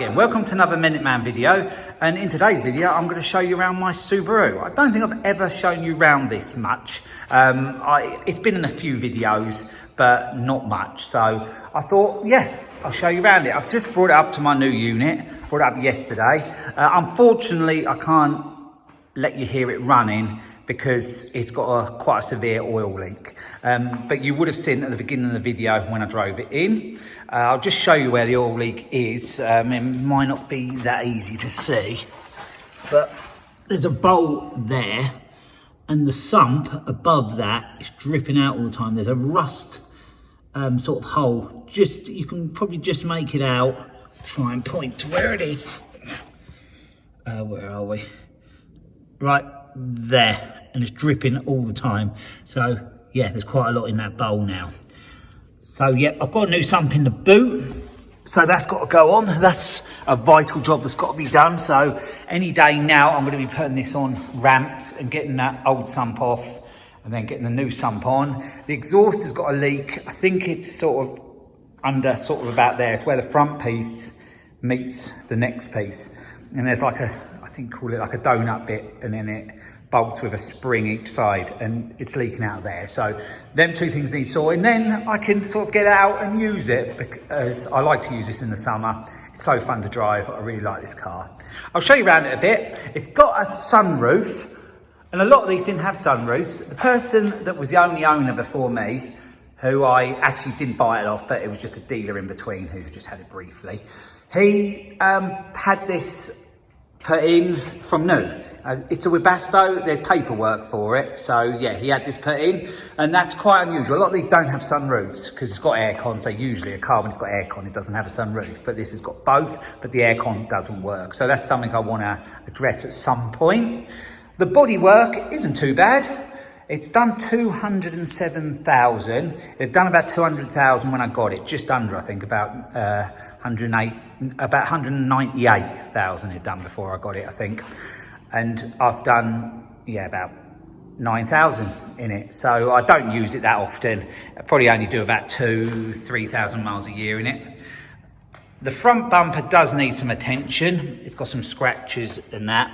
again, welcome to another Minute Man video, and in today's video I'm going to show you around my Subaru. I don't think I've ever shown you around this much. It's been in a few videos but not much, so I thought, yeah, I'll show you around it. I've just brought it up to my new unit, brought it up yesterday. Unfortunately I can't let you hear it running because it's got quite a severe oil leak. But you would have seen at the beginning of the video when I drove it in. I'll just show you where the oil leak is. It might not be that easy to see, but there's a bolt there and the sump above that is dripping out all the time. There's a rust sort of hole. You can probably just make it out. Try and point to where it is. Where are we? Right there. And it's dripping all the time. So yeah, there's quite a lot in that bowl now. So yeah, I've got a new sump in the boot, so that's got to go on. That's a vital job that's got to be done. So any day now I'm going to be putting this on ramps and getting that old sump off and then getting the new sump on. The exhaust has got a leak. I think it's sort of under, sort of about there. It's where the front piece meets the next piece, and there's like a, I think call it like a donut bit, and then it bolts with a spring each side and it's leaking out there. So them two things need sorting, then I can sort of get out and use it, because I like to use this in the summer. It's so fun to drive. I really like this car. I'll show you around it a bit. It's got a sunroof, and a lot of these didn't have sunroofs. The person that was the only owner before me, who I actually didn't buy it off, but it was just a dealer in between who just had it briefly, he had this put in from new. It's a Webasto, there's paperwork for it. So yeah, he had this put in, and that's quite unusual. A lot of these don't have sunroofs because it's got aircon. So usually a car, when it's got aircon, it doesn't have a sunroof, but this has got both, but the aircon doesn't work. So that's something I want to address at some point. The bodywork isn't too bad. It's done 207,000. It'd done about 200,000 when I got it, just under, I think, about 198,000 it'd done before I got it, I think. And I've done, yeah, about 9,000 in it. So I don't use it that often. I probably only do about 3,000 miles a year in it. The front bumper does need some attention. It's got some scratches and that.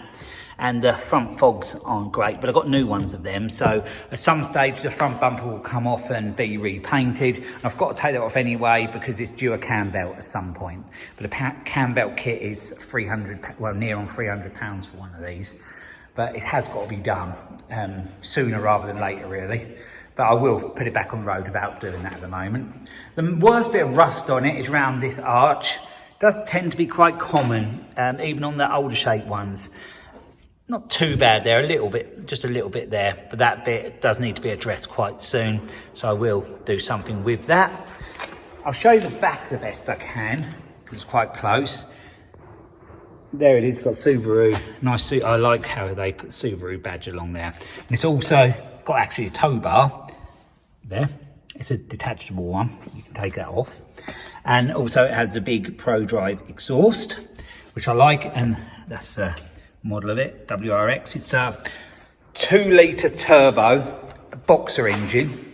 And the front fogs aren't great, but I've got new ones of them. So at some stage, the front bumper will come off and be repainted. And I've got to take that off anyway because it's due a cam belt at some point. But the cam belt kit is 300, well, near on £300 for one of these. But it has got to be done sooner rather than later, really. But I will put it back on the road without doing that at the moment. The worst bit of rust on it is around this arch. It does tend to be quite common, even on the older shape ones. Not too bad there, a little bit, just a little bit there, but that bit does need to be addressed quite soon, so I will do something with that. I'll show you the back the best I can, because it's quite close. There it is, got Subaru, nice. I like how they put Subaru badge along there. And it's also got actually a tow bar there. It's a detachable one, you can take that off. And also it has a big Pro Drive exhaust, which I like, and that's model of it, WRX. It's a 2-litre turbo boxer engine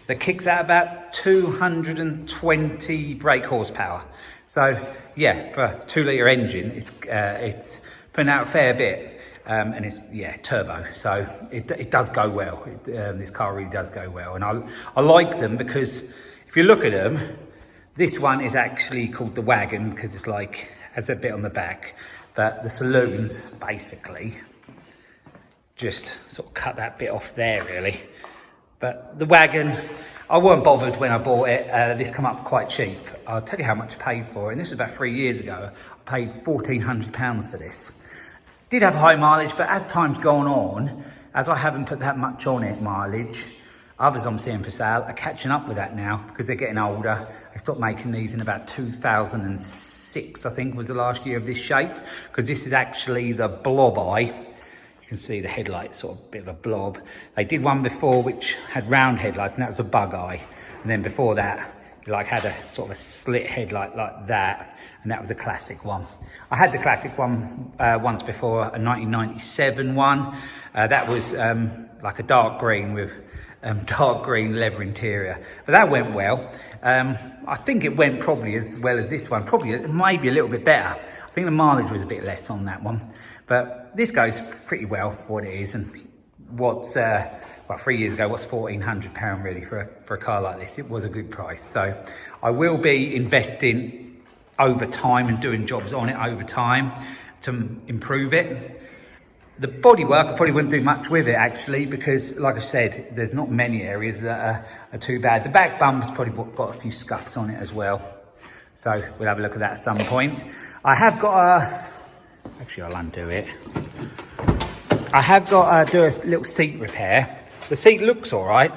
that kicks out about 220 brake horsepower. So yeah, for a 2-litre engine, it's putting out a fair bit, and it's, yeah, turbo. So it does go well. This car really does go well, and I like them because if you look at them, this one is actually called the Wagon because it's like, has a bit on the back. But the saloons basically just sort of cut that bit off there, really. But the Wagon, I weren't bothered when I bought it. This come up quite cheap. I'll tell you how much I paid for it. And this was about 3 years ago. I paid £1,400 for this. Did have high mileage, but as time's gone on, as I haven't put that much on it, mileage, others I'm seeing for sale are catching up with that now because they're getting older. They stopped making these in about 2006, I think, was the last year of this shape, because this is actually the blob eye. You can see the headlight, sort of a bit of a blob. They did one before which had round headlights, and that was a bug eye. And then before that, it like had a sort of a slit headlight like that, and that was a classic one. I had the classic one once before, a 1997 one. That was like a dark green with dark green leather interior, but that went well. I think it went probably as well as this one, probably maybe a little bit better. I think the mileage was a bit less on that one, but this goes pretty well for what it is. And what's well, 3 years ago, what's £1,400 really for a car like this? It was a good price. So I will be investing over time and doing jobs on it over time to improve it. The bodywork, I probably wouldn't do much with it actually, because like I said, there's not many areas that are too bad. The back bumper's probably got a few scuffs on it as well. So we'll have a look at that at some point. I have got actually I'll undo it. I have got to do a little seat repair. The seat looks all right,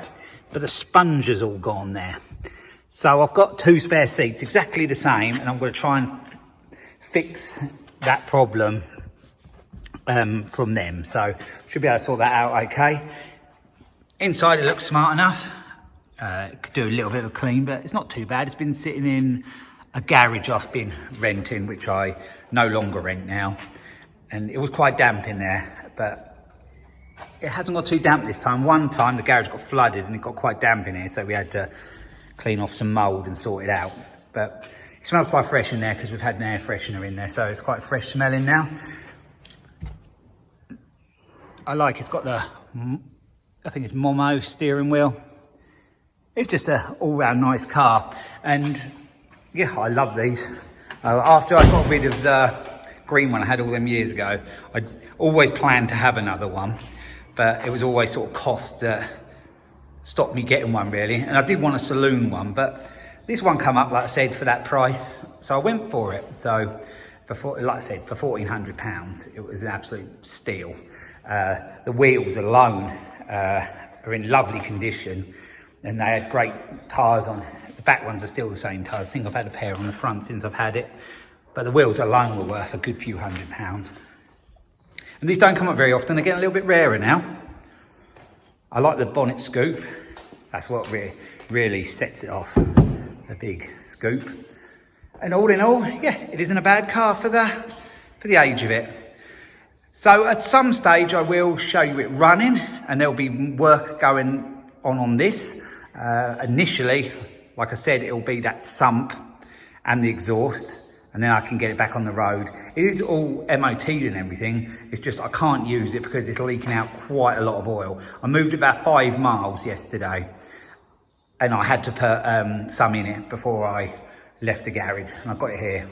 but the sponge is all gone there. So I've got 2 spare seats, exactly the same, and I'm going to try and fix that problem from them. So should be able to sort that out okay. Inside it looks smart enough. Could do a little bit of a clean, but it's not too bad. It's been sitting in a garage I've been renting, which I no longer rent now. And it was quite damp in there, but it hasn't got too damp this time. One time the garage got flooded and it got quite damp in here, so we had to clean off some mould and sort it out. But it smells quite fresh in there because we've had an air freshener in there, so it's quite fresh smelling now. I like it's got the, I think it's Momo steering wheel. It's just an all-round nice car, and yeah, I love these. After I got rid of the green one I had all them years ago, I always planned to have another one, but it was always sort of cost that stopped me getting one really. And I did want a saloon one, but this one come up, like I said, for that price, so I went for it. So like I said, for £1,400, it was an absolute steal. The wheels alone are in lovely condition, and they had great tyres on. The back ones are still the same tyres. I think I've had a pair on the front since I've had it, but the wheels alone were worth a good few £100. And these don't come up very often. They're getting a little bit rarer now. I like the bonnet scoop. That's what really sets it off, the big scoop. And all in all, yeah, it isn't a bad car for the age of it. So at some stage I will show you it running, and there'll be work going on this. Initially, like I said, it'll be that sump and the exhaust, and then I can get it back on the road. It is all MOT'd and everything. It's just I can't use it because it's leaking out quite a lot of oil. I moved about 5 miles yesterday, and I had to put some in it before I left the garage, and I got it here.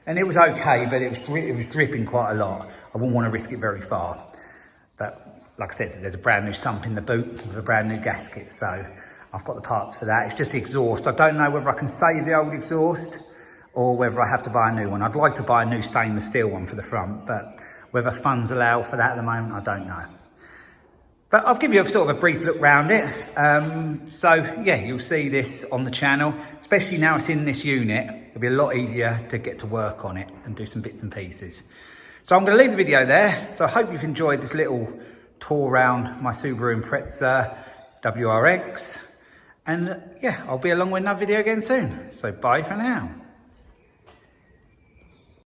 And it was okay, but it was dripping quite a lot. I wouldn't want to risk it very far. But like I said, there's a brand new sump in the boot with a brand new gasket, so I've got the parts for that. It's just the exhaust. I don't know whether I can save the old exhaust or whether I have to buy a new one. I'd like to buy a new stainless steel one for the front, but whether funds allow for that at the moment, I don't know. But I'll give you a sort of a brief look around it. So yeah, you'll see this on the channel, especially now it's in this unit. It'll be a lot easier to get to work on it and do some bits and pieces. So I'm going to leave the video there. So I hope you've enjoyed this little tour around my Subaru Impreza WRX. And yeah, I'll be along with another video again soon. So bye for now.